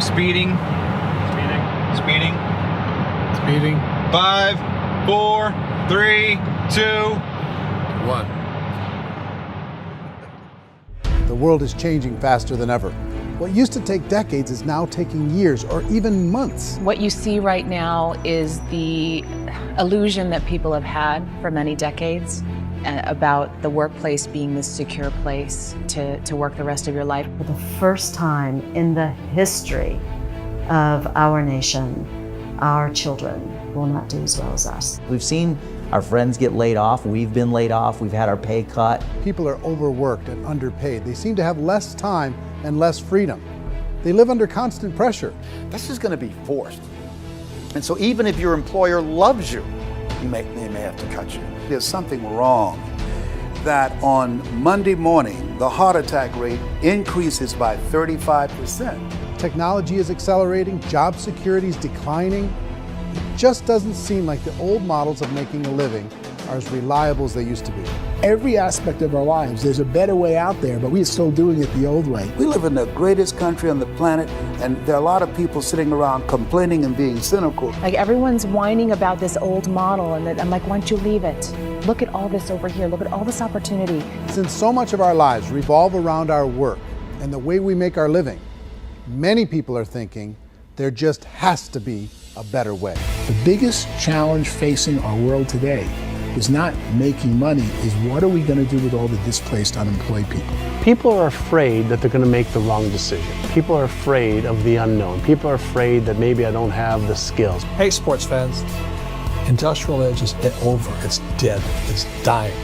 speeding. Speeding. Speeding. 5, 4, 3, 2, 1. The world is changing faster than ever. What used to take decades is now taking years or even months. What you see right now is the illusion that people have had for many decades about the workplace being this secure place to work the rest of your life. For the first time in the history of our nation, our children will not do as well as us. We've seen our friends get laid off, we've been laid off, we've had our pay cut. People are overworked and underpaid. They seem to have less time and less freedom. They live under constant pressure. This is going to be forced. And so even if your employer loves you, they may have to cut you. There's something wrong that on Monday morning, the heart attack rate increases by 35%. Technology is accelerating, job security is declining. It just doesn't seem like the old models of making a living are as reliable as they used to be. Every aspect of our lives, there's a better way out there, but we're still doing it the old way. We live in the greatest country on the planet, and there are a lot of people sitting around complaining and being cynical. Like everyone's whining about this old model, and I'm like, why don't you leave it? Look at all this over here. Look at all this opportunity. Since so much of our lives revolve around our work and the way we make our living, many people are thinking there just has to be a better way. The biggest challenge facing our world today is not making money, is what are we going to do with all the displaced, unemployed people? People are afraid that they're going to make the wrong decision. People are afraid of the unknown. People are afraid that maybe I don't have the skills. Hey, sports fans. Industrial age is over. It's dead. It's dying.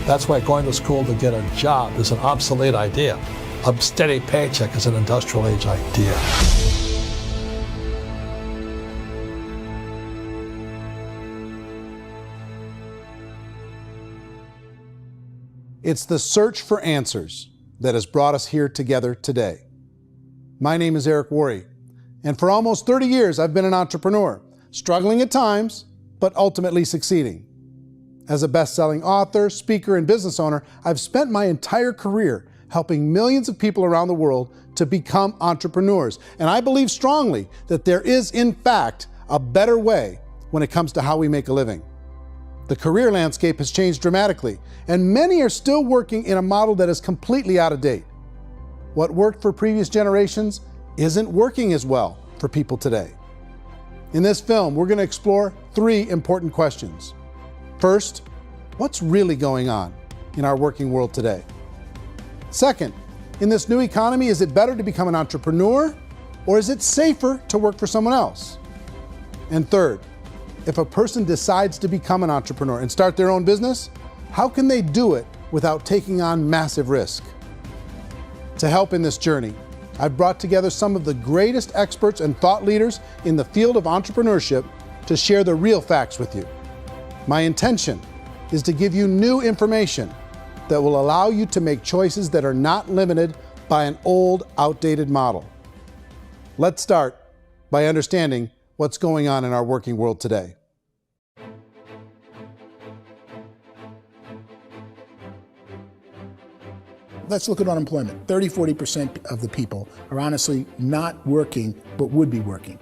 That's why going to school to get a job is an obsolete idea. A steady paycheck is an industrial age idea. It's the search for answers that has brought us here together today. My name is Eric Worre, and for almost 30 years I've been an entrepreneur, struggling at times, but ultimately succeeding. As a best-selling author, speaker, and business owner, I've spent my entire career helping millions of people around the world to become entrepreneurs. And I believe strongly that there is, in fact, a better way when it comes to how we make a living. The career landscape has changed dramatically, and many are still working in a model that is completely out of date. What worked for previous generations isn't working as well for people today. In this film, we're going to explore 3 important questions. First, what's really going on in our working world today? Second, in this new economy, is it better to become an entrepreneur, or is it safer to work for someone else? And third, if a person decides to become an entrepreneur and start their own business, how can they do it without taking on massive risk? To help in this journey, I've brought together some of the greatest experts and thought leaders in the field of entrepreneurship to share the real facts with you. My intention is to give you new information that will allow you to make choices that are not limited by an old, outdated model. Let's start by understanding what's going on in our working world today. Let's look at unemployment. 30–40% of the people are honestly not working, but would be working.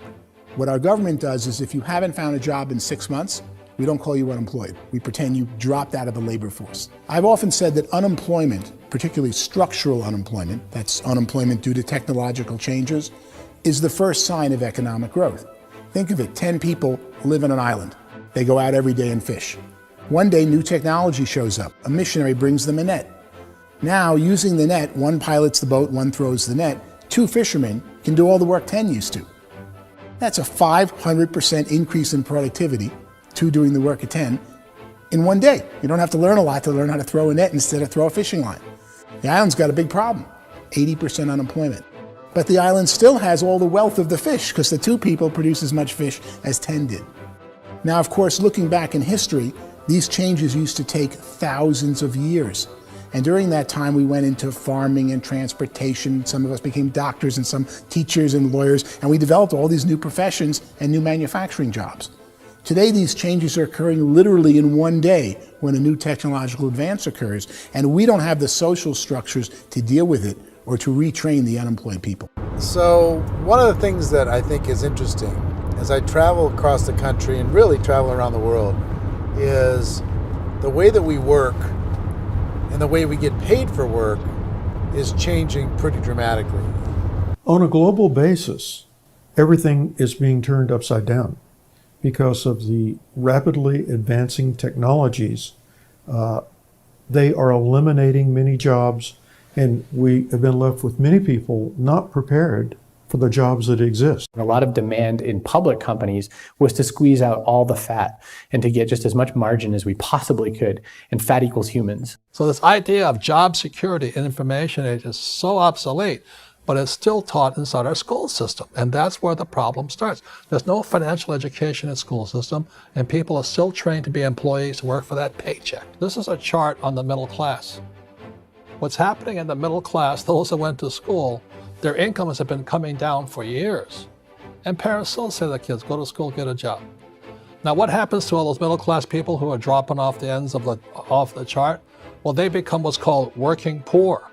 What our government does is if you haven't found a job in 6 months, we don't call you unemployed. We pretend you dropped out of the labor force. I've often said that unemployment, particularly structural unemployment, that's unemployment due to technological changes, is the first sign of economic growth. Think of it, 10 people live on an island. They go out every day and fish. One day, new technology shows up. A missionary brings them a net. Now, using the net, one pilots the boat, one throws the net. 2 fishermen can do all the work 10 used to. That's a 500% increase in productivity, 2 doing the work of 10, in one day. You don't have to learn a lot to learn how to throw a net instead of throw a fishing line. The island's got a big problem, 80% unemployment. But the island still has all the wealth of the fish because the 2 people produce as much fish as 10 did. Now, of course, looking back in history, these changes used to take thousands of years. And during that time, we went into farming and transportation. Some of us became doctors and some teachers and lawyers, and we developed all these new professions and new manufacturing jobs. Today, these changes are occurring literally in one day when a new technological advance occurs, and we don't have the social structures to deal with it or to retrain the unemployed people. So one of the things that I think is interesting as I travel across the country and really travel around the world is the way that we work and the way we get paid for work is changing pretty dramatically. On a global basis, everything is being turned upside down because of the rapidly advancing technologies. They are eliminating many jobs, and we have been left with many people not prepared for the jobs that exist. A lot of demand in public companies was to squeeze out all the fat and to get just as much margin as we possibly could, and fat equals humans. So this idea of job security in information age is so obsolete, but it's still taught inside our school system, and that's where the problem starts. There's no financial education in the school system, and people are still trained to be employees to work for that paycheck. This is a chart on the middle class. What's happening in the middle class, those that went to school, their incomes have been coming down for years. And parents still say to their kids, go to school, get a job. Now what happens to all those middle class people who are dropping off the ends of the chart? Well, they become what's called working poor.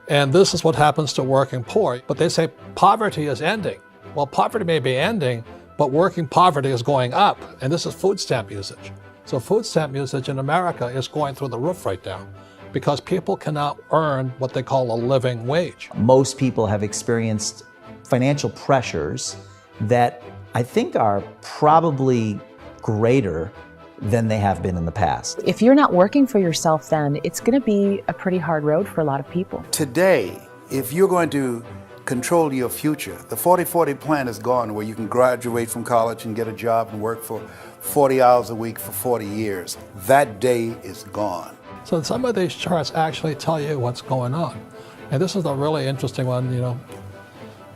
And this is what happens to working poor. But they say poverty is ending. Well, poverty may be ending, but working poverty is going up. And this is food stamp usage. So food stamp usage in America is going through the roof right now, because people cannot earn what they call a living wage. Most people have experienced financial pressures that I think are probably greater than they have been in the past. If you're not working for yourself, then it's going to be a pretty hard road for a lot of people. Today, if you're going to control your future, the 40-40 plan is gone, where you can graduate from college and get a job and work for 40 hours a week for 40 years. That day is gone. So some of these charts actually tell you what's going on. And this is a really interesting one, you know.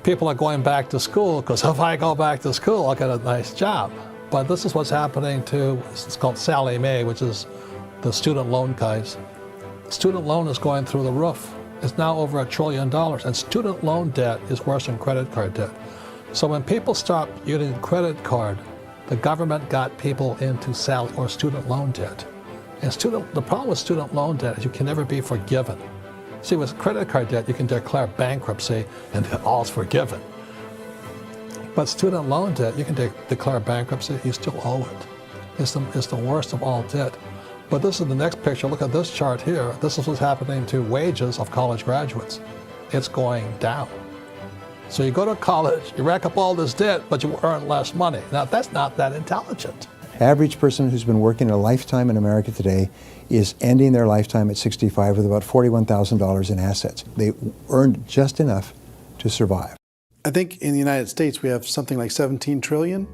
People are going back to school because if I go back to school, I'll get a nice job. But this is what's happening to, it's called Sallie Mae, which is the student loan guys. Student loan is going through the roof. It's now over $1 trillion, and student loan debt is worse than credit card debt. So when people stopped using credit card, the government got people into student loan debt. And the problem with student loan debt is you can never be forgiven. See, with credit card debt, you can declare bankruptcy and all's forgiven. But student loan debt, you can declare bankruptcy, you still owe it. It's the worst of all debt. But this is the next picture. Look at this chart here. This is what's happening to wages of college graduates. It's going down. So you go to college, you rack up all this debt, but you earn less money. Now, that's not that intelligent. Average person who's been working a lifetime in America today is ending their lifetime at 65 with about $41,000 in assets. They earned just enough to survive. I think in the United States we have something like 17 trillion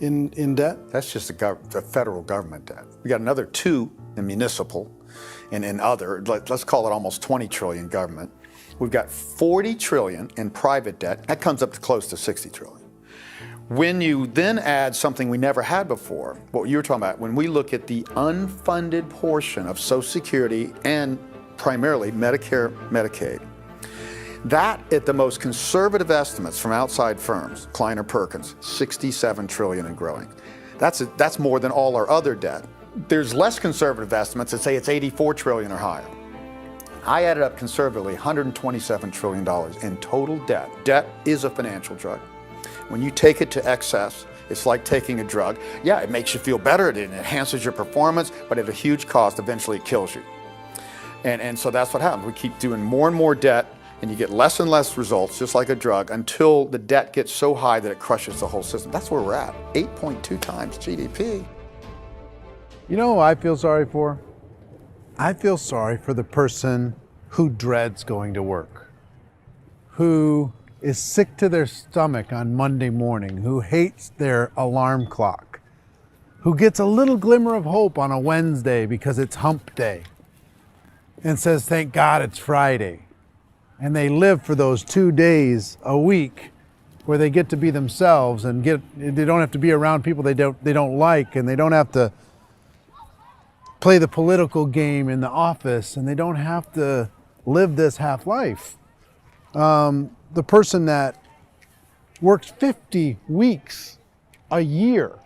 in debt. That's just the federal government debt. We got another 2 in municipal and in other, let's call it almost 20 trillion government. We've got 40 trillion in private debt. That comes up to close to 60 trillion. When you then add something we never had before, what you were talking about, when we look at the unfunded portion of Social Security and primarily Medicare, Medicaid, that at the most conservative estimates from outside firms, Kleiner Perkins, 67 trillion and growing. That's more than all our other debt. There's less conservative estimates that say it's 84 trillion or higher. I added up conservatively $127 trillion in total debt. Debt is a financial drug. When you take it to excess, it's like taking a drug. Yeah, it makes you feel better, it enhances your performance, but at a huge cost, eventually it kills you. And so that's what happens. We keep doing more and more debt, and you get less and less results, just like a drug, until the debt gets so high that it crushes the whole system. That's where we're at, 8.2 times GDP. You know who I feel sorry for? I feel sorry for the person who dreads going to work, who is sick to their stomach on Monday morning, who hates their alarm clock, who gets a little glimmer of hope on a Wednesday because it's hump day and says, thank God it's Friday. And they live for those 2 days a week where they get to be themselves and they don't have to be around people they don't like, and they don't have to play the political game in the office, and they don't have to live this half life. The person that works 50 weeks a year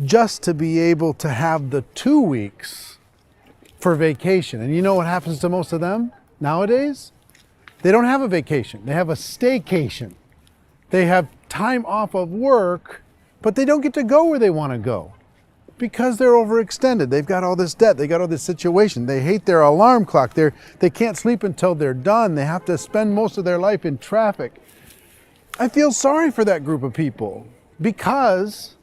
just to be able to have the 2 weeks for vacation. And you know what happens to most of them nowadays? They don't have a vacation. They have a staycation. They have time off of work, but they don't get to go where they want to go because they're overextended. They've got all this debt. They got all this situation. They hate their alarm clock. They can't sleep until they're done. They have to spend most of their life in traffic. I feel sorry for that group of people because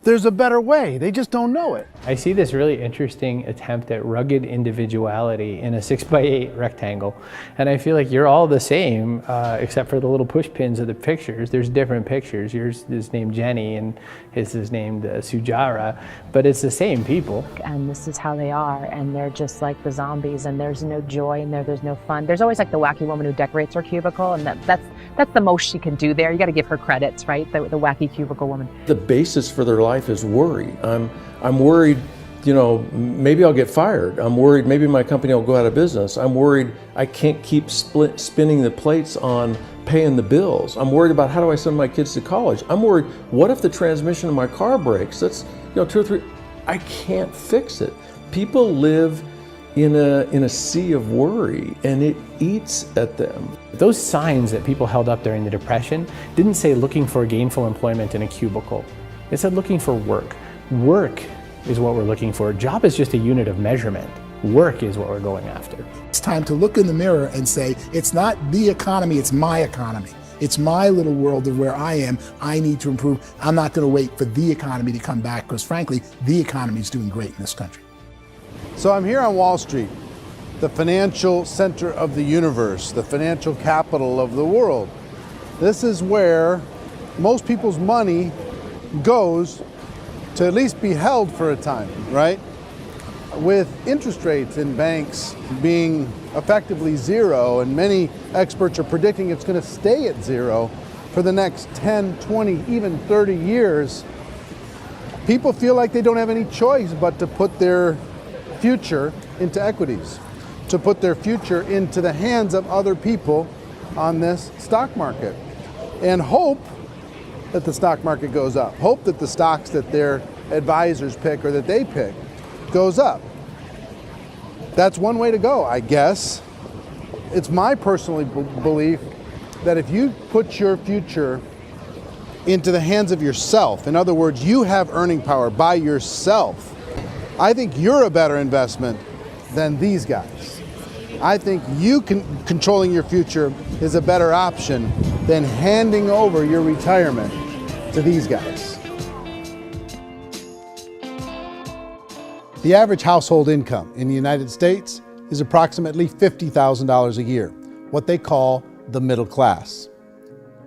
there's a better way. They just don't know it. I see this really interesting attempt at rugged individuality in a 6x8 rectangle. And I feel like you're all the same, except for the little push pins of the pictures. There's different pictures. Yours is named Jenny and his is named Sujara, but it's the same people. And this is how they are, and they're just like the zombies, and there's no joy in there, there's no fun. There's always like the wacky woman who decorates her cubicle, and that's the most she can do there. You got to give her credits, right? The wacky cubicle woman. The basis for their life is worry. I'm worried, you know, maybe I'll get fired. I'm worried maybe my company will go out of business. I'm worried I can't keep spinning the plates on paying the bills. I'm worried about how do I send my kids to college. I'm worried, what if the transmission of my car breaks? That's, you know, 2 or 3, I can't fix it. People live in a sea of worry, and it eats at them. Those signs that people held up during the Depression didn't say looking for gainful employment in a cubicle. It said looking for work. Work is what we're looking for. Job is just a unit of measurement. Work is what we're going after. It's time to look in the mirror and say, it's not the economy, it's my economy. It's my little world of where I am. I need to improve. I'm not going to wait for the economy to come back because frankly, the economy is doing great in this country. So I'm here on Wall Street, the financial center of the universe, the financial capital of the world. This is where most people's money goes to at least be held for a time, right? With interest rates in banks being effectively zero, and many experts are predicting it's going to stay at zero for the next 10, 20, even 30 years, people feel like they don't have any choice but to put their future into equities, to put their future into the hands of other people on this stock market, and hope that the stock market goes up, hope that the stocks that their advisors pick or that they pick goes up. That's one way to go, I guess. It's my personal belief that if you put your future into the hands of yourself, in other words, you have earning power by yourself, I think you're a better investment than these guys. I think you controlling your future is a better option than handing over your retirement to these guys. The average household income in the United States is approximately $50,000 a year, what they call the middle class.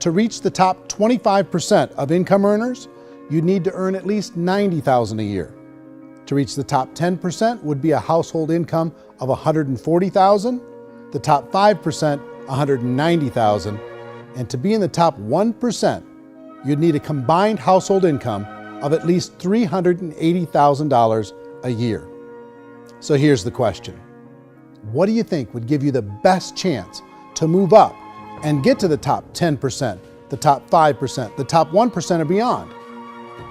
To reach the top 25% of income earners, you'd need to earn at least $90,000 a year. To reach the top 10% would be a household income of $140,000, the top 5%, $190,000, and to be in the top 1%, you'd need a combined household income of at least $380,000 a year. So here's the question. What do you think would give you the best chance to move up and get to the top 10%, the top 5%, the top 1% or beyond?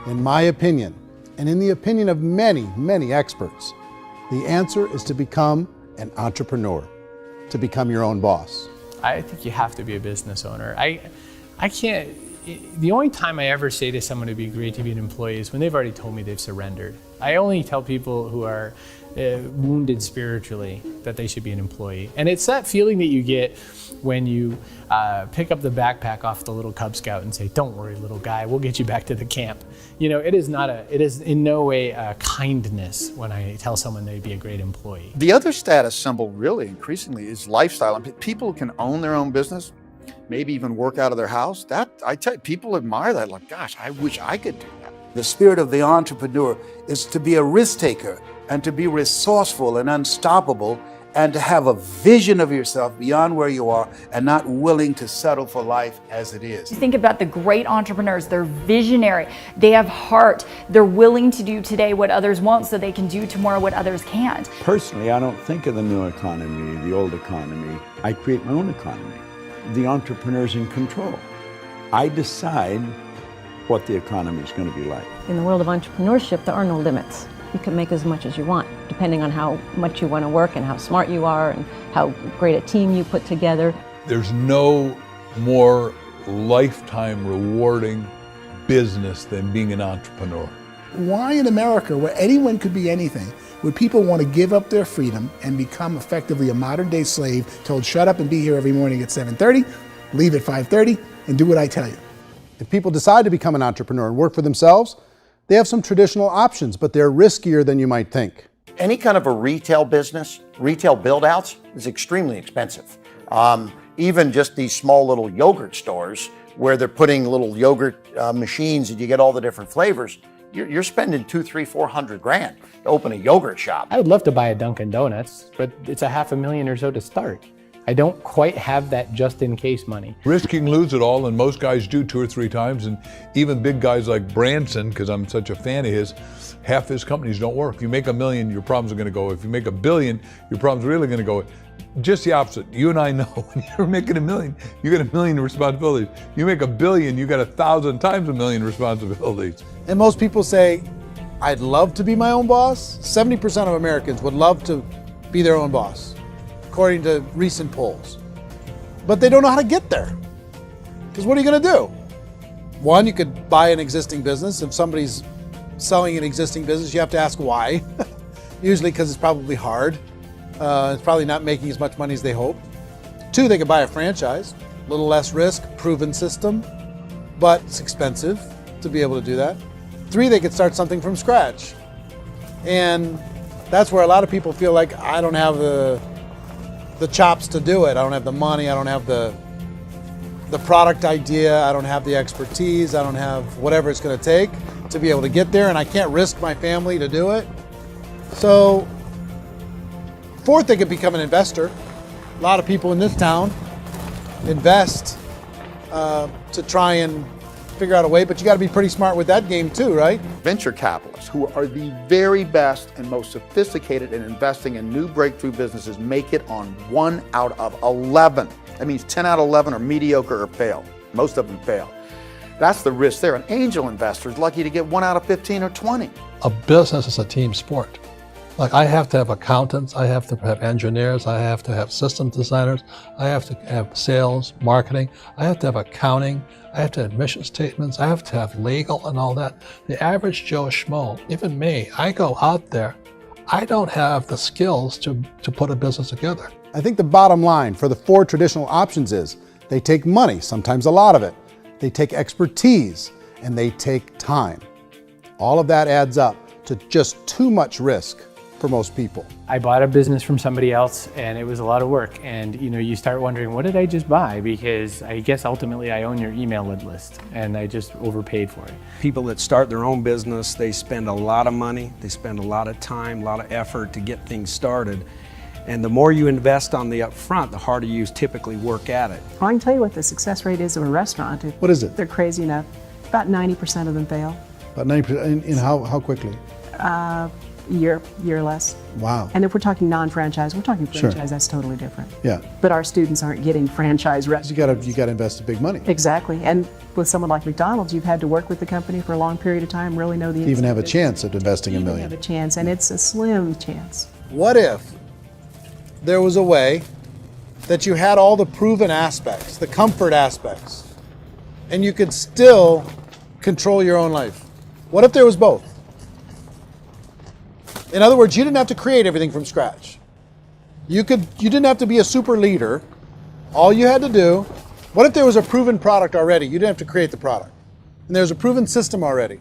In my opinion, and in the opinion of many, many experts, the answer is to become an entrepreneur, to become your own boss. I think you have to be a business owner. I can't, the only time I ever say to someone it'd be great to be an employee is when they've already told me they've surrendered. I only tell people who are wounded spiritually that they should be an employee. And it's that feeling that you get when you pick up the backpack off the little Cub Scout and say, "Don't worry, little guy, we'll get you back to the camp." You know, it is in no way a kindness when I tell someone they'd be a great employee. The other status symbol really increasingly is lifestyle. And people who can own their own business, maybe even work out of their house, that I tell you, people admire that, like, gosh, I wish I could do that. The spirit of the entrepreneur is to be a risk taker and to be resourceful and unstoppable and to have a vision of yourself beyond where you are and not willing to settle for life as it is. Think about the great entrepreneurs. They're visionary. They have heart. They're willing to do today what others won't so they can do tomorrow what others can't. Personally, I don't think of the new economy, the old economy. I create my own economy. The entrepreneur's in control. I decide what the economy is going to be like. In the world of entrepreneurship, there are no limits. You can make as much as you want, depending on how much you want to work and how smart you are and how great a team you put together. There's no more lifetime rewarding business than being an entrepreneur. Why in America, where anyone could be anything, would people want to give up their freedom and become effectively a modern day slave, told shut up and be here every morning at 7:30, leave at 5:30, and do what I tell you? If people decide to become an entrepreneur and work for themselves, they have some traditional options, but they're riskier than you might think. Any kind of a retail business, retail build-outs, is extremely expensive. Even just these small little yogurt stores where they're putting little yogurt machines and you get all the different flavors, you're spending $200,000, $300,000, $400,000 to open a yogurt shop. I would love to buy a Dunkin' Donuts, but it's $500,000 or so to start. I don't quite have that just in case money. Risking lose it all, and most guys do 2 or 3 times, and even big guys like Branson, because I'm such a fan of his, half his companies don't work. If you make $1 million, your problems are going to go. If you make $1 billion, your problems are really going to go. Just the opposite. You and I know when you're making $1 million, you get $1 million responsibilities. You make $1 billion, you got 1,000 times $1 million responsibilities. And most people say, I'd love to be my own boss. 70% of Americans would love to be their own boss, according to recent polls. But they don't know how to get there. Because what are you going to do? One, you could buy an existing business. If somebody's selling an existing business, you have to ask why. Usually because it's probably hard. It's probably not making as much money as they hope. 2, they could buy a franchise. A little less risk, proven system, but it's expensive to be able to do that. 3, they could start something from scratch. And that's where a lot of people feel like, I don't have the chops to do it. I don't have the money. I don't have the product idea. I don't have the expertise. I don't have whatever it's going to take to be able to get there. And I can't risk my family to do it. So 4th, they could become an investor. A lot of people in this town invest to try and figure out a way, but you got to be pretty smart with that game too, right? Venture capitalists, who are the very best and most sophisticated in investing in new breakthrough businesses, make it on 1 out of 11. That means 10 out of 11 are mediocre or fail. Most of them fail. That's the risk there. An angel investor is lucky to get 1 out of 15 or 20. A business is a team sport. Like, I have to have accountants, I have to have engineers, I have to have system designers, I have to have sales, marketing, I have to have accounting, I have to have mission statements, I have to have legal and all that. The average Joe Schmo, even me, I go out there, I don't have the skills to put a business together. I think the bottom line for the 4 traditional options is they take money, sometimes a lot of it. They take expertise, and they take time. All of that adds up to just too much risk for most people. I bought a business from somebody else and it was a lot of work. And you start wondering, what did I just buy? Because I guess ultimately I own your email list and I just overpaid for it. People that start their own business, they spend a lot of money, they spend a lot of time, a lot of effort to get things started. And the more you invest on the upfront, the harder you typically work at it. I can tell you what the success rate is of a restaurant. What is it? They're crazy enough. About 90% of them fail. About 90%, in how quickly? Year or less. Wow. And if we're talking non-franchise, we're talking franchise, Sure. That's totally different. Yeah. But our students aren't getting franchise restaurants. You gotta invest big money. Exactly. And with someone like McDonald's, you've had to work with the company for a long period of time, really know the To even have a business. chance at investing $1 million. Have a chance, and it's a slim chance. What if there was a way that you had all the proven aspects, the comfort aspects, and you could still control your own life? What if there was both? In other words, you didn't have to create everything from scratch. You didn't have to be a super leader. All you had to do, what if there was a proven product already? You didn't have to create the product. And there's a proven system already,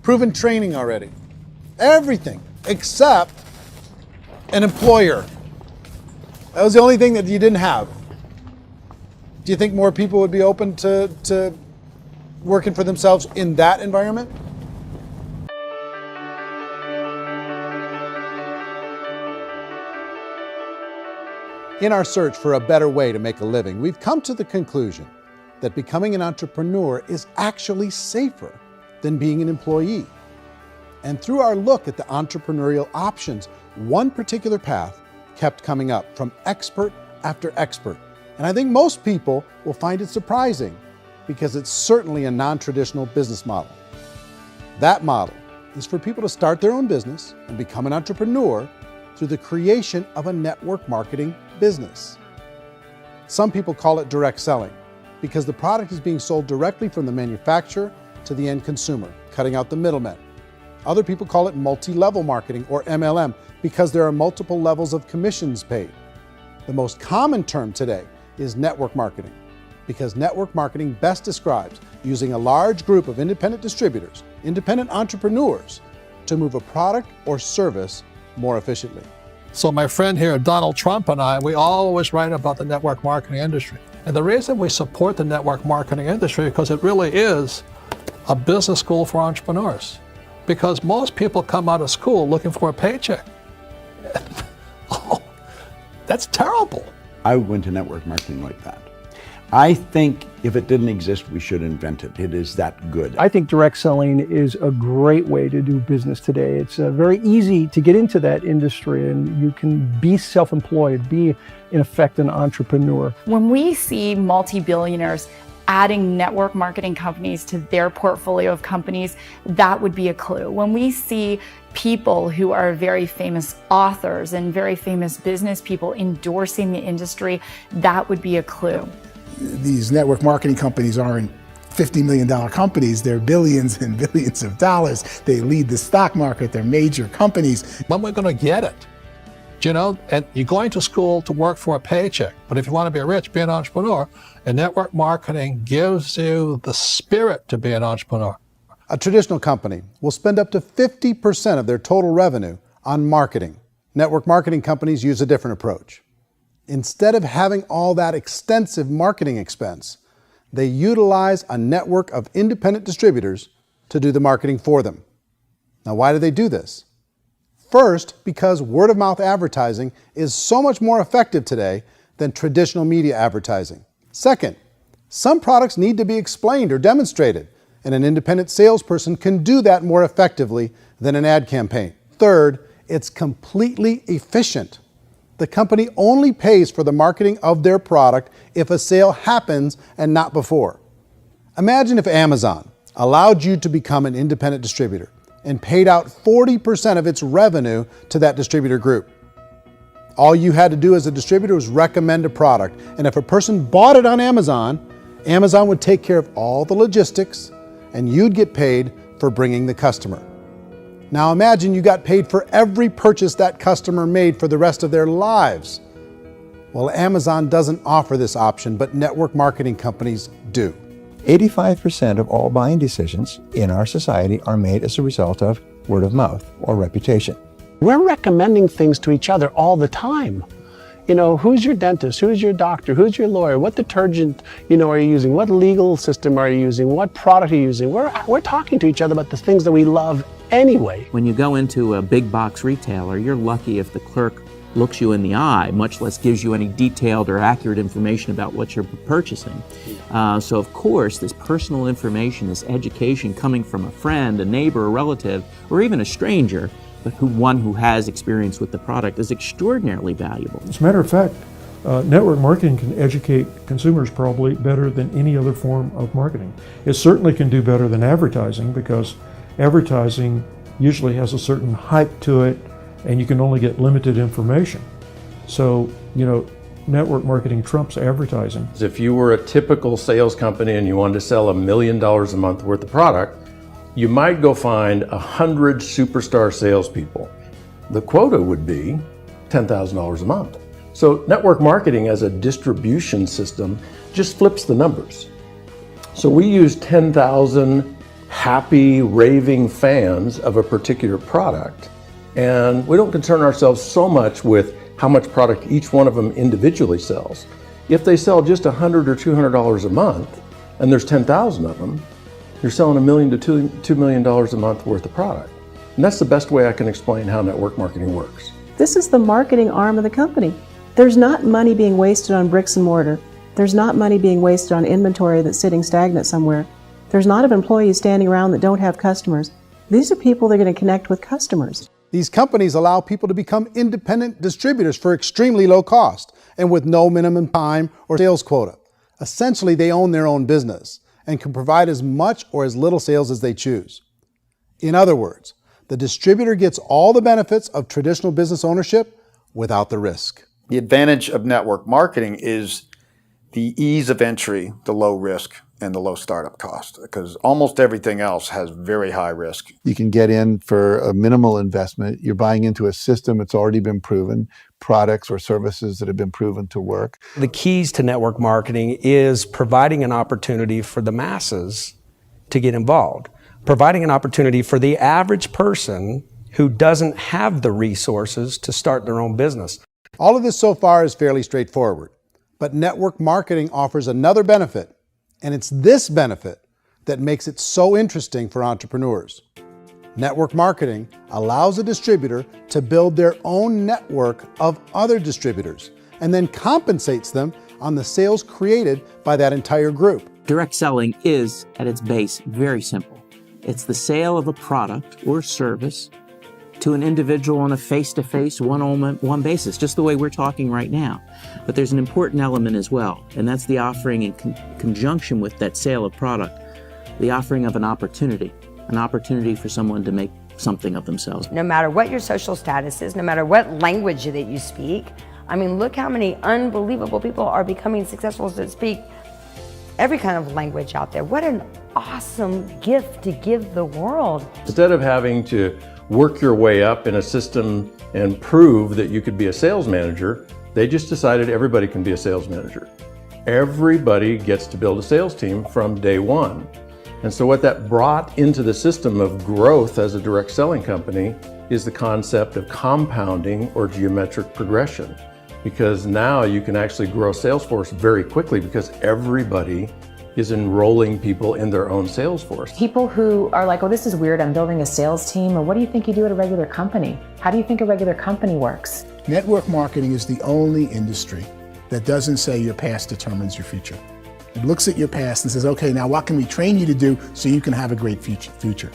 proven training already. Everything except an employer. That was the only thing that you didn't have. Do you think more people would be open to working for themselves in that environment? In our search for a better way to make a living, we've come to the conclusion that becoming an entrepreneur is actually safer than being an employee. And through our look at the entrepreneurial options, one particular path kept coming up from expert after expert. And I think most people will find it surprising because it's certainly a non-traditional business model. That model is for people to start their own business and become an entrepreneur through the creation of a network marketing business. Some people call it direct selling because the product is being sold directly from the manufacturer to the end consumer, cutting out the middlemen. Other people call it multi-level marketing, or MLM, because there are multiple levels of commissions paid. The most common term today is network marketing, because network marketing best describes using a large group of independent distributors, independent entrepreneurs, to move a product or service more efficiently. So my friend here, Donald Trump, and I, we always write about the network marketing industry. And the reason we support the network marketing industry is because it really is a business school for entrepreneurs. Because most people come out of school looking for a paycheck. Oh, that's terrible. I went to network marketing like that. I think if it didn't exist, we should invent it. It is that good. I think direct selling is a great way to do business today. It's very easy to get into that industry, and you can be self-employed, be in effect an entrepreneur. When we see multi-billionaires adding network marketing companies to their portfolio of companies, that would be a clue. When we see people who are very famous authors and very famous business people endorsing the industry, that would be a clue. These network marketing companies aren't $50 million companies, they're billions and billions of dollars. They lead the stock market, they're major companies. When we're going to get it? You know, and you're going to school to work for a paycheck, but if you want to be rich, be an entrepreneur, and network marketing gives you the spirit to be an entrepreneur. A traditional company will spend up to 50% of their total revenue on marketing. Network marketing companies use a different approach. Instead of having all that extensive marketing expense, they utilize a network of independent distributors to do the marketing for them. Now, why do they do this? First, because word-of-mouth advertising is so much more effective today than traditional media advertising. Second, some products need to be explained or demonstrated, and an independent salesperson can do that more effectively than an ad campaign. Third, it's completely efficient. The company only pays for the marketing of their product if a sale happens and not before. Imagine if Amazon allowed you to become an independent distributor and paid out 40% of its revenue to that distributor group. All you had to do as a distributor was recommend a product, and if a person bought it on Amazon, Amazon would take care of all the logistics, and you'd get paid for bringing the customer. Now imagine you got paid for every purchase that customer made for the rest of their lives. Well, Amazon doesn't offer this option, but network marketing companies do. 85% of all buying decisions in our society are made as a result of word of mouth or reputation. We're recommending things to each other all the time. You know, who's your dentist? Who's your doctor? Who's your lawyer? What detergent, are you using? What legal system are you using? What product are you using? We're talking to each other about the things that we love anyway. When you go into a big box retailer, you're lucky if the clerk looks you in the eye, much less gives you any detailed or accurate information about what you're purchasing. So of course, this personal information, this education coming from a friend, a neighbor, a relative, or even a stranger, but one who has experience with the product is extraordinarily valuable. As a matter of fact, network marketing can educate consumers probably better than any other form of marketing. It certainly can do better than advertising, because advertising usually has a certain hype to it, and you can only get limited information. So, network marketing trumps advertising. If you were a typical sales company and you wanted to sell $1 million a month worth of product, you might go find 100 superstar salespeople. The quota would be $10,000 a month. So network marketing as a distribution system just flips the numbers. So we use 10,000 happy, raving fans of a particular product, and we don't concern ourselves so much with how much product each one of them individually sells. If they sell just $100 or $200 a month, and there's 10,000 of them, you're selling $1 million to $2 million a month worth of product. And that's the best way I can explain how network marketing works. This is the marketing arm of the company. There's not money being wasted on bricks and mortar. There's not money being wasted on inventory that's sitting stagnant somewhere. There's not of employees standing around that don't have customers. These are people that are going to connect with customers. These companies allow people to become independent distributors for extremely low cost and with no minimum time or sales quota. Essentially, they own their own business and can provide as much or as little sales as they choose. In other words, the distributor gets all the benefits of traditional business ownership without the risk. The advantage of network marketing is the ease of entry, the low risk, and the low startup cost, because almost everything else has very high risk. You can get in for a minimal investment. You're buying into a system that's already been proven, products or services that have been proven to work. The keys to network marketing is providing an opportunity for the masses to get involved, providing an opportunity for the average person who doesn't have the resources to start their own business. All of this so far is fairly straightforward, but network marketing offers another benefit, and it's this benefit that makes it so interesting for entrepreneurs. Network marketing allows a distributor to build their own network of other distributors and then compensates them on the sales created by that entire group. Direct selling is, at its base, very simple. It's the sale of a product or service to an individual on a face-to-face, one-on-one basis, just the way we're talking right now. But there's an important element as well, and that's the offering in conjunction with that sale of product, the offering of an opportunity for someone to make something of themselves. No matter what your social status is, no matter what language that you speak, I mean, look how many unbelievable people are becoming successful that speak every kind of language out there. What an awesome gift to give the world. Instead of having to work your way up in a system and prove that you could be a sales manager, they just decided everybody can be a sales manager. Everybody gets to build a sales team from day one. And so what that brought into the system of growth as a direct selling company is the concept of compounding or geometric progression. Because now you can actually grow sales force very quickly because everybody is enrolling people in their own sales force. People who are like, oh, this is weird, I'm building a sales team. Or what do you think you do at a regular company? How do you think a regular company works? Network marketing is the only industry that doesn't say your past determines your future. It looks at your past and says, okay, now what can we train you to do so you can have a great future?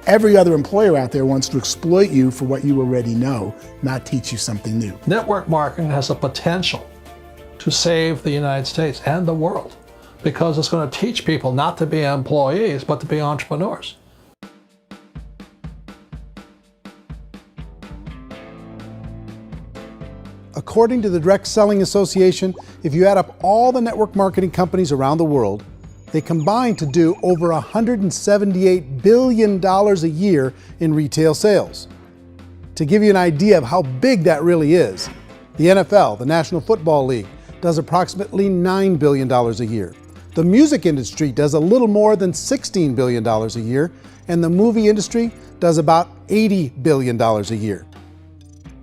Every other employer out there wants to exploit you for what you already know, not teach you something new. Network marketing has the potential to save the United States and the world because it's going to teach people not to be employees, but to be entrepreneurs. According to the Direct Selling Association, if you add up all the network marketing companies around the world, they combine to do over $178 billion a year in retail sales. To give you an idea of how big that really is, the NFL, the National Football League, does approximately $9 billion a year. The music industry does a little more than $16 billion a year, and the movie industry does about $80 billion a year.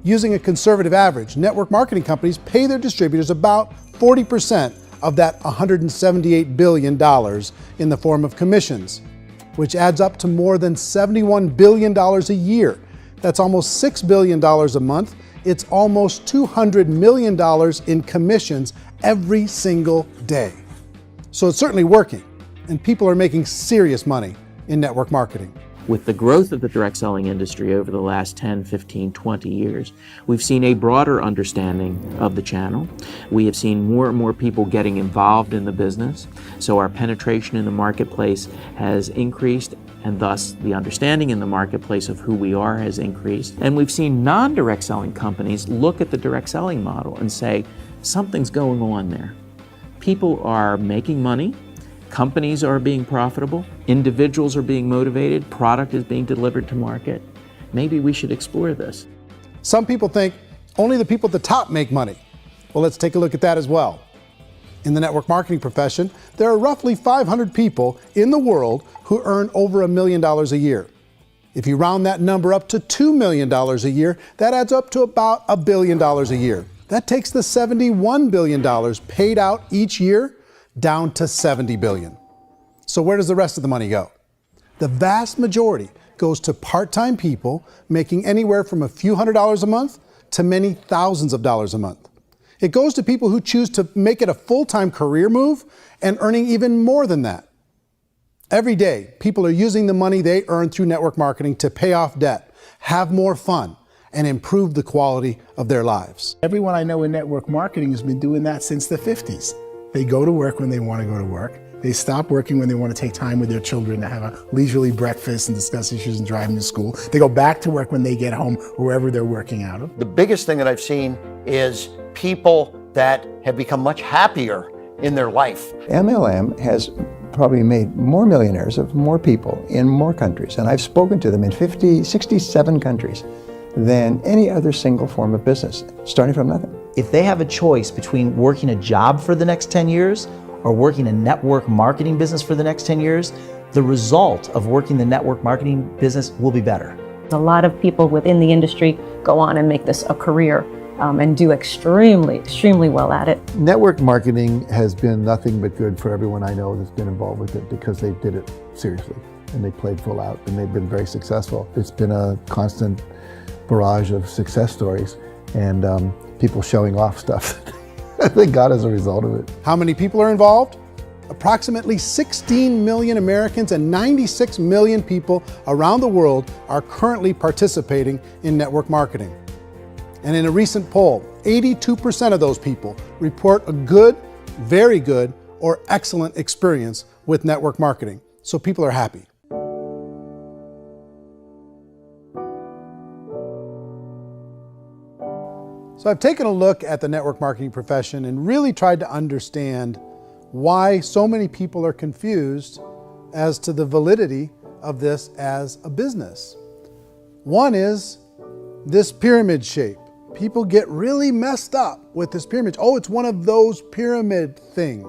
Using a conservative average, network marketing companies pay their distributors about 40% of that $178 billion in the form of commissions, which adds up to more than $71 billion a year. That's almost $6 billion a month. It's almost $200 million in commissions every single day. So it's certainly working, and people are making serious money in network marketing. With the growth of the direct selling industry over the last 10, 15, 20 years, we've seen a broader understanding of the channel. We have seen more and more people getting involved in the business, so our penetration in the marketplace has increased, and thus the understanding in the marketplace of who we are has increased. And we've seen non-direct selling companies look at the direct selling model and say, something's going on there. People are making money, companies are being profitable, individuals are being motivated, product is being delivered to market. Maybe we should explore this. Some people think only the people at the top make money. Well, let's take a look at that as well. In the network marketing profession, there are roughly 500 people in the world who earn over $1 million a year. If you round that number up to $2 million a year, that adds up to about $1 billion a year. That takes the $71 billion paid out each year down to $70 billion. So where does the rest of the money go? The vast majority goes to part-time people making anywhere from a few $100s a month to many thousands of dollars a month. It goes to people who choose to make it a full-time career move and earning even more than that. Every day, people are using the money they earn through network marketing to pay off debt, have more fun, and improve the quality of their lives. Everyone I know in network marketing has been doing that since the 50s. They go to work when they want to go to work. They stop working when they want to take time with their children to have a leisurely breakfast and discuss issues and drive them to school. They go back to work when they get home, wherever they're working out of. The biggest thing that I've seen is people that have become much happier in their life. MLM has probably made more millionaires of more people in more countries, and I've spoken to them in 67 countries, than any other single form of business, starting from nothing. If they have a choice between working a job for the next 10 years or working a network marketing business for the next 10 years, the result of working the network marketing business will be better. A lot of people within the industry go on and make this a career and do extremely well at it. Network marketing has been nothing but good for everyone I know that's been involved with it because they did it seriously and they played full out and they've been very successful. It's been a constant barrage of success stories and people showing off stuff that they got as a result of it. How many people are involved? Approximately 16 million Americans and 96 million people around the world are currently participating in network marketing. And in a recent poll, 82% of those people report a good, very good, or excellent experience with network marketing. So people are happy. So I've taken a look at the network marketing profession and really tried to understand why so many people are confused as to the validity of this as a business. One is this pyramid shape. People get really messed up with this pyramid. Oh, it's one of those pyramid things.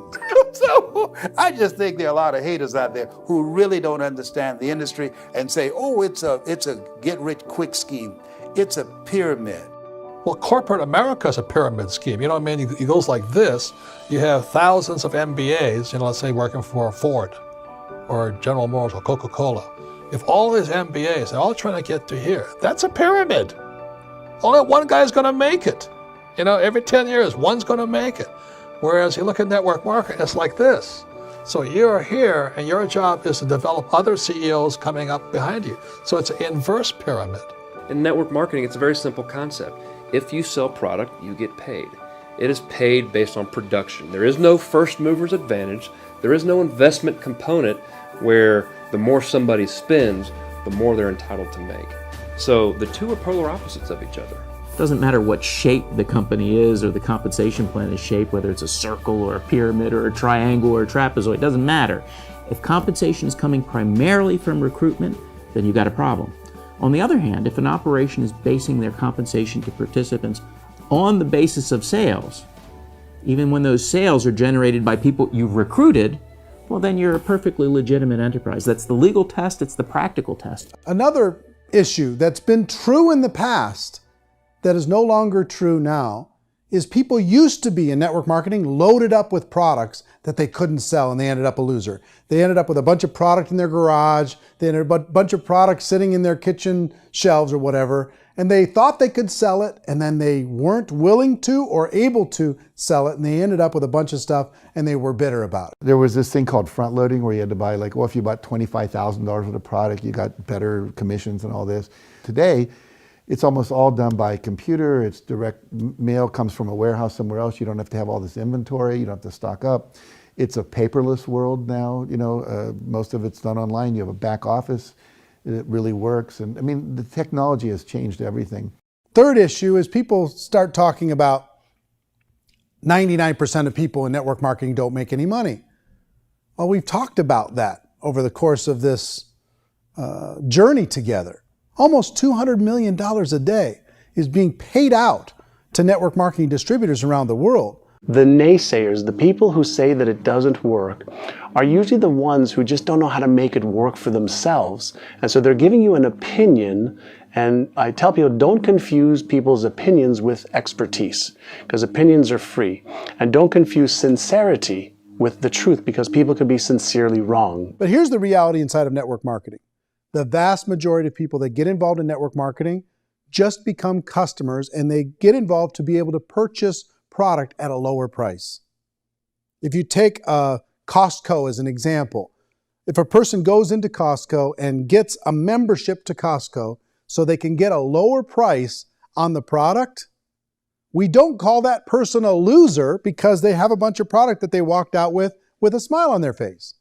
So I just think there are a lot of haters out there who really don't understand the industry and say, oh, it's a get-rich-quick scheme. It's a pyramid. Well, corporate America is a pyramid scheme. You know what I mean? It goes like this. You have thousands of MBAs, let's say working for Ford or General Motors or Coca-Cola. If all these MBAs, they're all trying to get to here, that's a pyramid. Only one guy's going to make it. Every 10 years, one's going to make it. Whereas you look at network marketing, it's like this. So you're here, and your job is to develop other CEOs coming up behind you. So it's an inverse pyramid. In network marketing, it's a very simple concept. If you sell product, you get paid. It is paid based on production. There is no first mover's advantage. There is no investment component where the more somebody spends, the more they're entitled to make. So the two are polar opposites of each other. It doesn't matter what shape the company is or the compensation plan is shaped, whether it's a circle or a pyramid or a triangle or a trapezoid, it doesn't matter. If compensation is coming primarily from recruitment, then you've got a problem. On the other hand, if an operation is basing their compensation to participants on the basis of sales, even when those sales are generated by people you've recruited, well, then you're a perfectly legitimate enterprise. That's the legal test, it's the practical test. Another issue that's been true in the past that is no longer true now is people used to be in network marketing loaded up with products that they couldn't sell and they ended up a loser. They ended up with a bunch of product in their garage, they ended up with a bunch of products sitting in their kitchen shelves or whatever, and they thought they could sell it and then they weren't willing to or able to sell it and they ended up with a bunch of stuff and they were bitter about it. There was this thing called front loading where you had to buy if you bought $25,000 worth of product, you got better commissions and all this. Today, it's almost all done by computer. It's direct mail comes from a warehouse somewhere else. You don't have to have all this inventory. You don't have to stock up. It's a paperless world now. Most of it's done online. You have a back office. It really works. And the technology has changed everything. Third issue is people start talking about 99% of people in network marketing don't make any money. Well, we've talked about that over the course of this journey together. Almost $200 million a day is being paid out to network marketing distributors around the world. The naysayers, the people who say that it doesn't work, are usually the ones who just don't know how to make it work for themselves. And so they're giving you an opinion, and I tell people, don't confuse people's opinions with expertise, because opinions are free. And don't confuse sincerity with the truth, because people could be sincerely wrong. But here's the reality inside of network marketing. The vast majority of people that get involved in network marketing just become customers and they get involved to be able to purchase product at a lower price. If you take Costco as an example, if a person goes into Costco and gets a membership to Costco so they can get a lower price on the product, we don't call that person a loser because they have a bunch of product that they walked out with a smile on their face.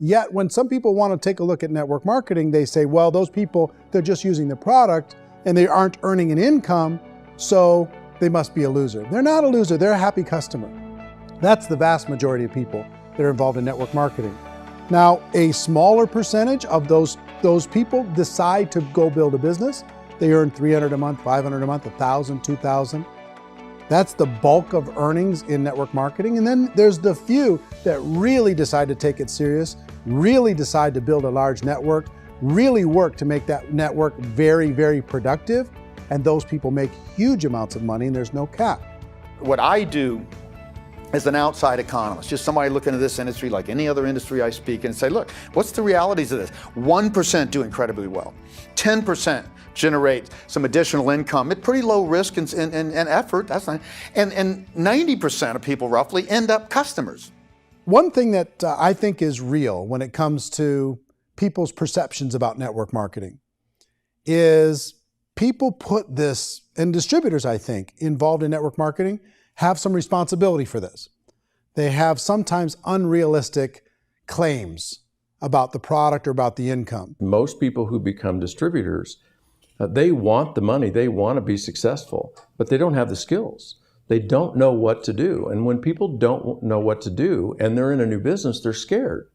Yet when some people want to take a look at network marketing, they say, well, those people, they're just using the product and they aren't earning an income, so they must be a loser. They're not a loser, they're a happy customer. That's the vast majority of people that are involved in network marketing. Now, a smaller percentage of those people decide to go build a business. They earn $300 a month, $500 a month, $1,000, $2,000. That's the bulk of earnings in network marketing. And then there's the few that really decide to take it serious, really decide to build a large network, really work to make that network very, very productive. And those people make huge amounts of money and there's no cap. What I do as an outside economist, just somebody looking at this industry like any other industry I speak and say, look, what's the realities of this? 1% do incredibly well. 10% generate some additional income at pretty low risk and effort. That's not, and 90% of people roughly end up customers. One thing that I think is real when it comes to people's perceptions about network marketing is people put this, and distributors, I think, involved in network marketing have some responsibility for this. They have sometimes unrealistic claims about the product or about the income. Most people who become distributors, they want the money, they want to be successful, but they don't have the skills. They don't know what to do. And when people don't know what to do and they're in a new business, they're scared.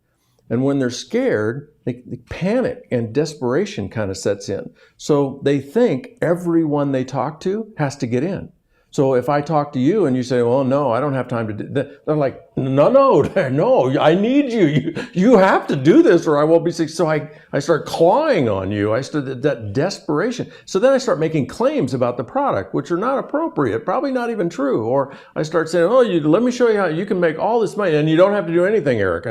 And when they're scared, they panic and desperation kind of sets in. So they think everyone they talk to has to get in. So if I talk to you and you say, well, no, I don't have time to do that, they're like, no, I need you. You have to do this or I won't be successful. So I start clawing on you. I start that desperation. So then I start making claims about the product, which are not appropriate, probably not even true. Or I start saying, oh, let me show you how you can make all this money and you don't have to do anything, Eric.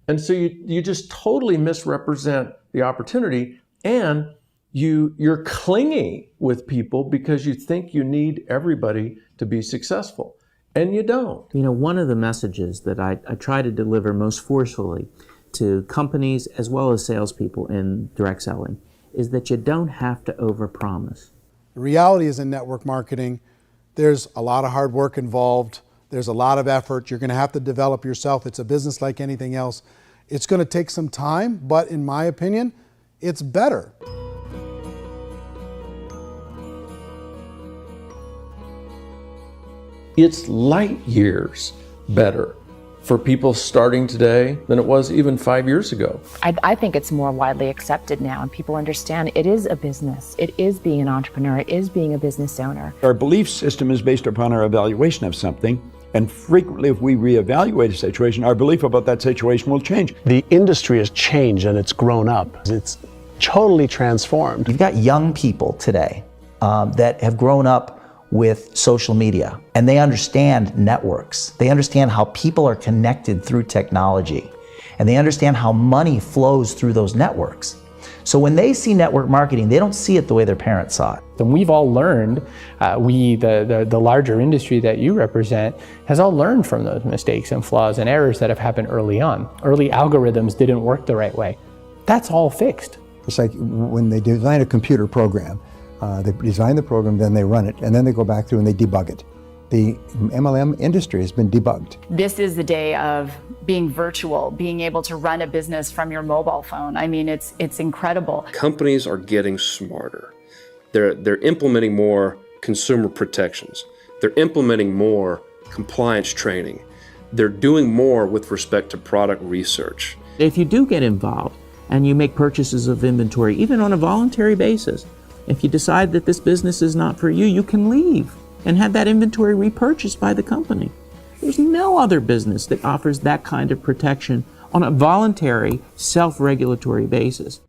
And so you just totally misrepresent the opportunity, and you're clingy with people because you think you need everybody to be successful, and you don't. You know, one of the messages that I try to deliver most forcefully to companies as well as salespeople in direct selling is that you don't have to overpromise. The reality is in network marketing, there's a lot of hard work involved. There's a lot of effort. You're going to have to develop yourself. It's a business like anything else. It's going to take some time, but in my opinion, it's better. It's light years better for people starting today than it was even 5 years ago. I think it's more widely accepted now, and people understand it is a business. It is being an entrepreneur. It is being a business owner. Our belief system is based upon our evaluation of something. And frequently, if we reevaluate a situation, our belief about that situation will change. The industry has changed and it's grown up. It's totally transformed. You've got young people today that have grown up with social media, and they understand networks. They understand how people are connected through technology, and they understand how money flows through those networks. So when they see network marketing, they don't see it the way their parents saw it. And we've all learned, the larger industry that you represent, has all learned from those mistakes and flaws and errors that have happened early on. Early algorithms didn't work the right way. That's all fixed. It's like when they design a computer program, they design the program, then they run it, and then they go back through and they debug it. The MLM industry has been debugged. This is the day of being virtual, being able to run a business from your mobile phone. I mean, it's incredible. Companies are getting smarter. They're implementing more consumer protections. They're implementing more compliance training. They're doing more with respect to product research. If you do get involved and you make purchases of inventory, even on a voluntary basis, if you decide that this business is not for you, you can leave and have that inventory repurchased by the company. There's no other business that offers that kind of protection on a voluntary, self-regulatory basis.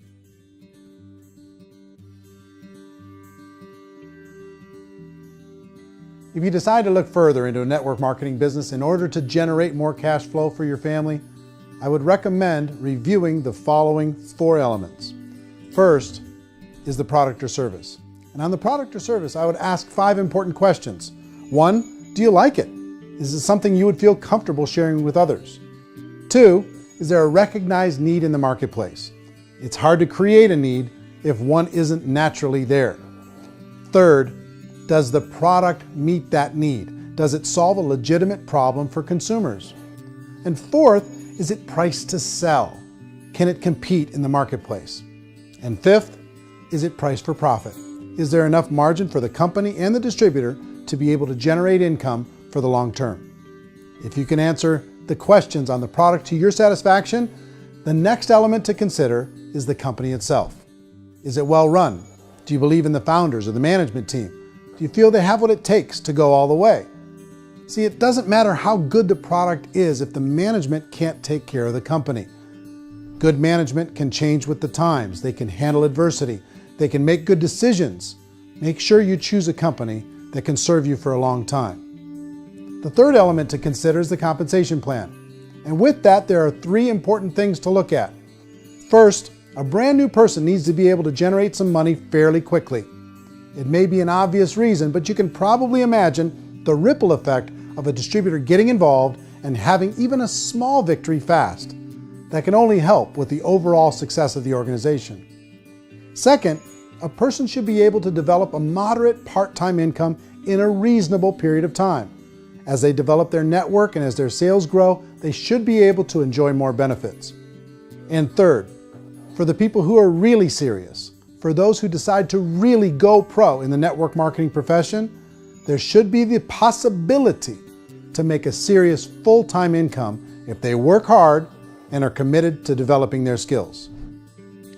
If you decide to look further into a network marketing business in order to generate more cash flow for your family, I would recommend reviewing the following 4 elements. First is the product or service. And on the product or service, I would ask 5 important questions. 1, do you like it? Is it something you would feel comfortable sharing with others? 2, is there a recognized need in the marketplace? It's hard to create a need if one isn't naturally there. 3rd, does the product meet that need? Does it solve a legitimate problem for consumers? And 4th, is it priced to sell? Can it compete in the marketplace? And 5th, is it priced for profit? Is there enough margin for the company and the distributor to be able to generate income for the long term? If you can answer the questions on the product to your satisfaction, the next element to consider is the company itself. Is it well run? Do you believe in the founders or the management team? Do you feel they have what it takes to go all the way? See, it doesn't matter how good the product is if the management can't take care of the company. Good management can change with the times. They can handle adversity. They can make good decisions. Make sure you choose a company that can serve you for a long time. The third element to consider is the compensation plan. And with that, there are 3 important things to look at. First, a brand new person needs to be able to generate some money fairly quickly. It may be an obvious reason, but you can probably imagine the ripple effect of a distributor getting involved and having even a small victory fast. That can only help with the overall success of the organization. Second, a person should be able to develop a moderate part-time income in a reasonable period of time. As they develop their network and as their sales grow, they should be able to enjoy more benefits. And third, for the people who are really serious, for those who decide to really go pro in the network marketing profession, there should be the possibility to make a serious full-time income if they work hard and are committed to developing their skills.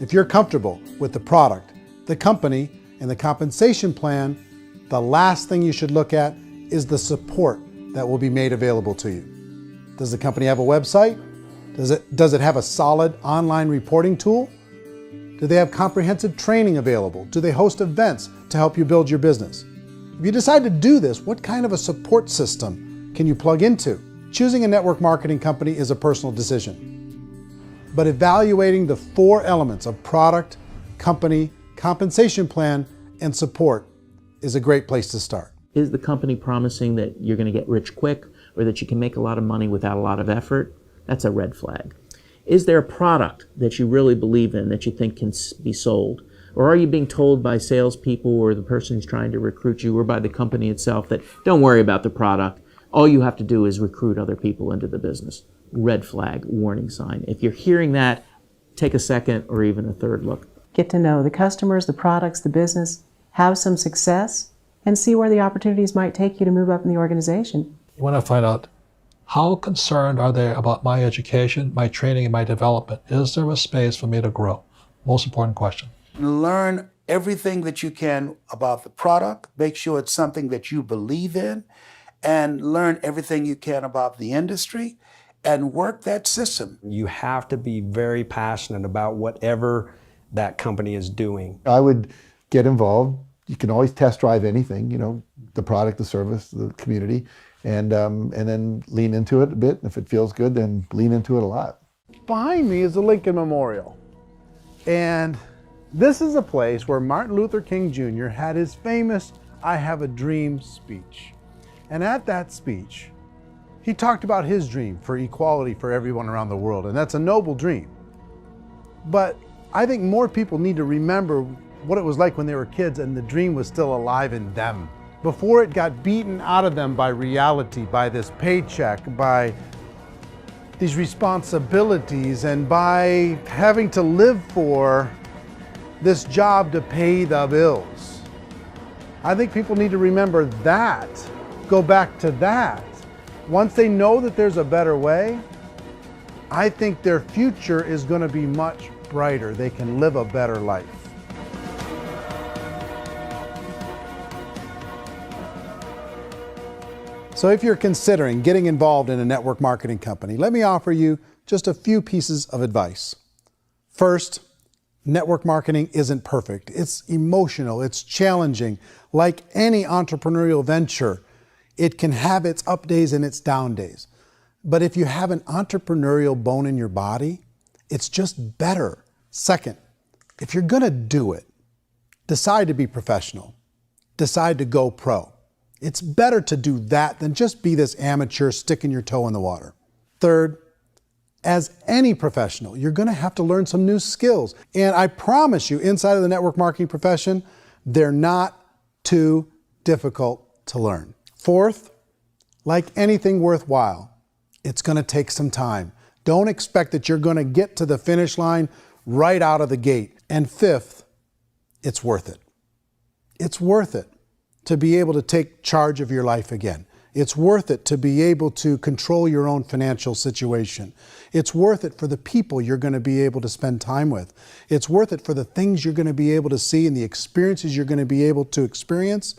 If you're comfortable with the product, the company, and the compensation plan, the last thing you should look at is the support that will be made available to you. Does the company have a website? Does it have a solid online reporting tool? Do they have comprehensive training available? Do they host events to help you build your business? If you decide to do this, what kind of a support system can you plug into? Choosing a network marketing company is a personal decision. But evaluating the 4 elements of product, company, compensation plan, and support is a great place to start. Is the company promising that you're going to get rich quick or that you can make a lot of money without a lot of effort? That's a red flag. Is there a product that you really believe in that you think can be sold? Or are you being told by salespeople or the person who's trying to recruit you or by the company itself that don't worry about the product, all you have to do is recruit other people into the business? Red flag, warning sign. If you're hearing that, take a second or even a third look. Get to know the customers, the products, the business, have some success, and see where the opportunities might take you to move up in the organization. You want to find out how concerned are they about my education, my training, and my development? Is there a space for me to grow? Most important question. Learn everything that you can about the product. Make sure it's something that you believe in, and learn everything you can about the industry and work that system. You have to be very passionate about whatever that company is doing. I would get involved. You can always test drive anything, the product, the service, the community, and then lean into it a bit. If it feels good, then lean into it a lot. Behind me is the Lincoln Memorial. And this is a place where Martin Luther King Jr. had his famous "I Have a Dream" speech. And at that speech, he talked about his dream for equality for everyone around the world, and that's a noble dream. But I think more people need to remember what it was like when they were kids and the dream was still alive in them. Before it got beaten out of them by reality, by this paycheck, by these responsibilities, and by having to live for this job to pay the bills. I think people need to remember that, go back to that. Once they know that there's a better way, I think their future is going to be much brighter. They can live a better life. So if you're considering getting involved in a network marketing company, let me offer you just a few pieces of advice. First, network marketing isn't perfect. It's emotional, it's challenging. Like any entrepreneurial venture, it can have its up days and its down days. But if you have an entrepreneurial bone in your body, it's just better. Second, if you're gonna do it, decide to be professional. Decide to go pro. It's better to do that than just be this amateur sticking your toe in the water. Third, as any professional, you're gonna have to learn some new skills. And I promise you, inside of the network marketing profession, they're not too difficult to learn. Fourth, like anything worthwhile, it's gonna take some time. Don't expect that you're gonna get to the finish line right out of the gate. And fifth, it's worth it. It's worth it to be able to take charge of your life again. It's worth it to be able to control your own financial situation. It's worth it for the people you're going to be able to spend time with. It's worth it for the things you're going to be able to see and the experiences you're going to be able to experience.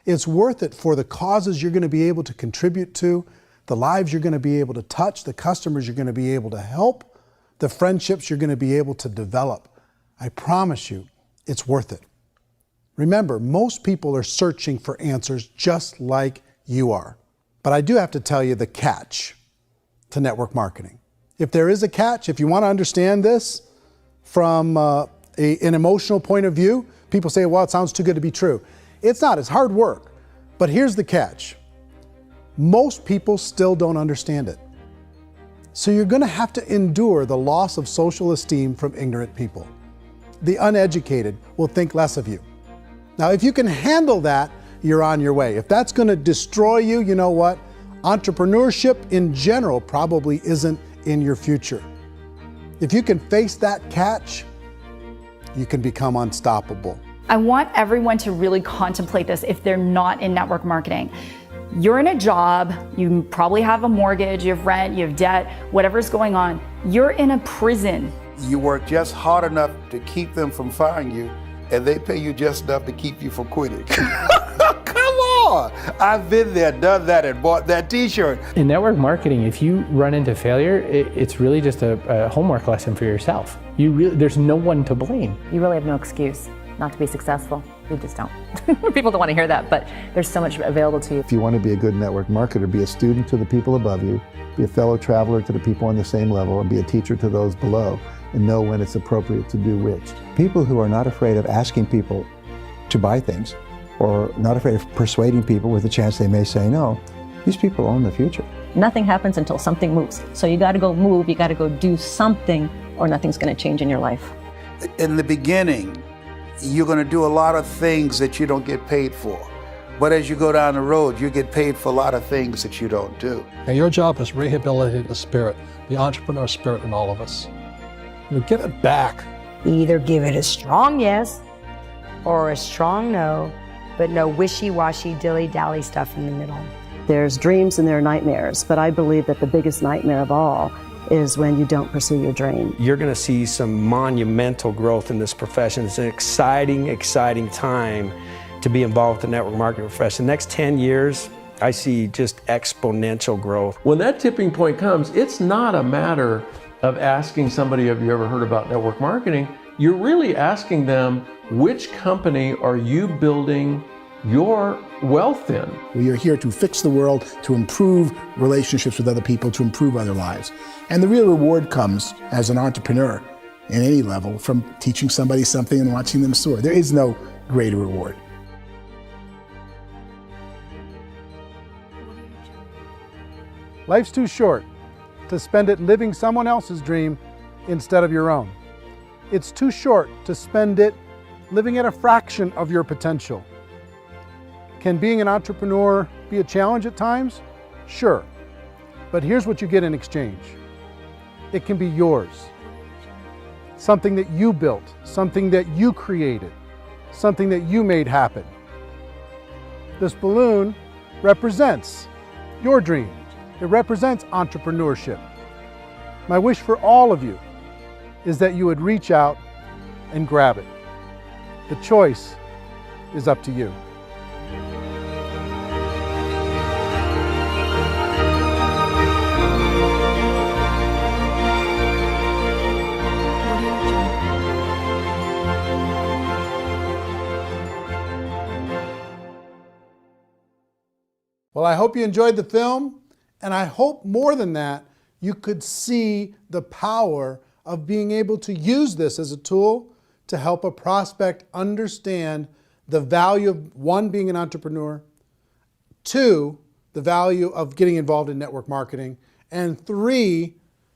It's worth it for the causes you're going to be able to contribute to, the lives you're going to be able to touch, the customers you're going to be able to help, the friendships you're going to be able to develop. I promise you, it's worth it. Remember, most people are searching for answers just like you are. But I do have to tell you the catch to network marketing. If there is a catch, if you want to understand this from an emotional point of view, people say, well, it sounds too good to be true. It's not, it's hard work. But here's the catch. Most people still don't understand it. So you're going to have to endure the loss of social esteem from ignorant people. The uneducated will think less of you. Now, if you can handle that, you're on your way. If that's going to destroy you, you know what? Entrepreneurship in general probably isn't in your future. If you can face that catch, you can become unstoppable. I want everyone to really contemplate this if they're not in network marketing. You're in a job, you probably have a mortgage, you have rent, you have debt, whatever's going on. You're in a prison. You work just hard enough to keep them from firing you, and they pay you just enough to keep you from quitting. Come on! I've been there, done that, and bought that t-shirt. In network marketing, if you run into failure, it's really just a homework lesson for yourself. There's no one to blame. You really have no excuse not to be successful. You just don't. People don't want to hear that, but there's so much available to you. If you want to be a good network marketer, be a student to the people above you, be a fellow traveler to the people on the same level, and be a teacher to those below, and know when it's appropriate to do which. People who are not afraid of asking people to buy things, or not afraid of persuading people with a chance they may say no, these people own the future. Nothing happens until something moves. So you got to go move, you got to go do something, or nothing's going to change in your life. In the beginning, you're going to do a lot of things that you don't get paid for. But as you go down the road, you get paid for a lot of things that you don't do. And your job is rehabilitate the spirit, the entrepreneur spirit in all of us. You get it back. Either give it a strong yes or a strong no, but no wishy-washy, dilly-dally stuff in the middle. There's dreams and there are nightmares, but I believe that the biggest nightmare of all is when you don't pursue your dream. You're going to see some monumental growth in this profession. It's an exciting, exciting time to be involved with the network marketing profession. The next 10 years, I see just exponential growth. When that tipping point comes, it's not a matter of asking somebody, have you ever heard about network marketing? You're really asking them, which company are you building your wealth in? We are here to fix the world, to improve relationships with other people, to improve other lives. And the real reward comes as an entrepreneur in any level from teaching somebody something and watching them soar. There is no greater reward. Life's too short to spend it living someone else's dream instead of your own. It's too short to spend it living at a fraction of your potential. Can being an entrepreneur be a challenge at times? Sure. But here's what you get in exchange. It can be yours. Something that you built, something that you created, something that you made happen. This balloon represents your dream. It represents entrepreneurship. My wish for all of you is that you would reach out and grab it. The choice is up to you. Well, I hope you enjoyed the film, and I hope more than that, you could see the power of being able to use this as a tool to help a prospect understand the value of, one, being an entrepreneur, two, the value of getting involved in network marketing, and three,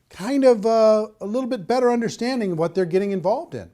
kind of a little bit better understanding of what they're getting involved in.